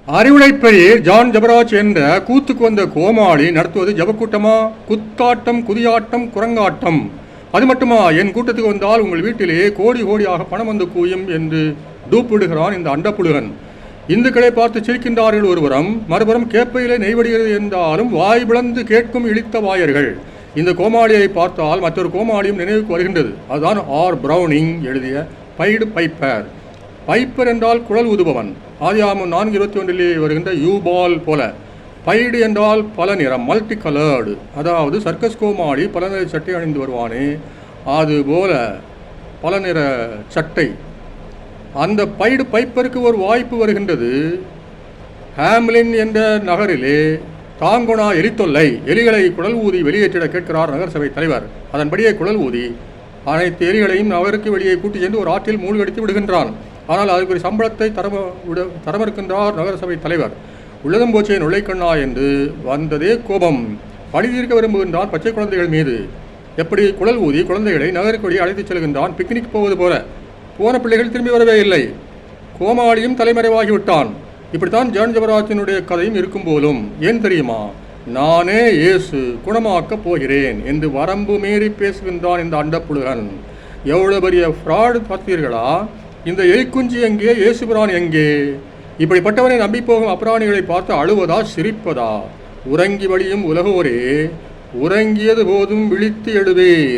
அறிவுடைப்பெரிய John Jebaraj என்ற கூத்துக்கு வந்த கோமாளி நடத்துவது ஜபக்கூட்டமா, குத்தாட்டம், குதியாட்டம், குரங்காட்டம். அது மட்டுமா, என் கூட்டத்துக்கு வந்தால் உங்கள் வீட்டிலேயே கோடி கோடியாக பணம் வந்து கூயும் என்று டூப்பிடுகிறான் இந்த அண்டப்புழுகன். இந்துக்களை பார்த்து சிரிக்கின்றார்கள் ஒருபுறம், மறுபுறம் கேப்பையிலே நெய்வடிகிறது என்றாலும் வாய் பிளந்து கேட்கும் இழித்த வாயர்கள். இந்த கோமாளியை பார்த்தால் மற்றொரு கோமாளியும் நினைவுக்கு வருகின்றது. அதுதான் ஆர் பிரவுனிங் எழுதிய பைடு பைப்பர். பைப்பர் என்றால் குழல் ஊதுபவன். ஆதியாகமம் 4:21 வருகின்ற யூபால் போல. பைடு என்றால் பல நிறம், மல்டி கலர்டு. அதாவது சர்க்கஸ் கோமாளி பல நிற சட்டை அணிந்து வருவானே, அதுபோல பல நிற சட்டை. அந்த பைடு பைப்பருக்கு ஒரு வாய்ப்பு வருகின்றது. ஹாம்லின் என்ற நகரிலே தாங்கொணா எலித்தொல்லை, எலிகளை குழல் ஊதி வெளியேற்றிட கேட்கிறார் நகரசபை தலைவர். அதன்படியே குழல் ஊதி அனைத்து எலிகளையும் நகருக்கு வெளியே கூட்டி சென்று ஒரு ஆற்றில் மூழ்கடித்து விடுகின்றான். ஆனால் அதுக்கு ஒரு சம்பளத்தை தரமறுக்கின்றார் நகரசபை தலைவர். உள்ளதும் போச்சே நுழைக்கண்ணா என்று வந்ததே கோபம். பழி தீர்க்க விரும்புகின்றான் பச்சை குழந்தைகள் மீது. எப்படி குழல் ஊதி குழந்தைகளை நகருக்கு வெளியே அழைத்துச் செல்கின்றான், பிக்னிக் போவது போல. போன பிள்ளைகள் திரும்பி வரவே இல்லை. கோமாளியும் தலைமறைவாகிவிட்டான். இப்படித்தான் ஜான் ஜபராஜினுடைய கதையும் இருக்கும் போலும். ஏன் தெரியுமா? நானே இயேசு, குணமாக்கப் போகிறேன் என்று வரம்பு மீறி பேசுகின்றான் இந்த அண்டப்புழுகன். எவ்வளவு பெரிய ஃப்ராடு பார்த்தீர்களா? இந்த எலிக்குஞ்சி எங்கே, இயேசுபிரான் எங்கே? இப்படிப்பட்டவனை நம்பி போகும் அப்ராணிகளை பார்த்து அழுவதா சிரிப்பதா? உறங்கி வழியும் உலகோரே, உறங்கியது போதும் விழித்து எழுவேன்.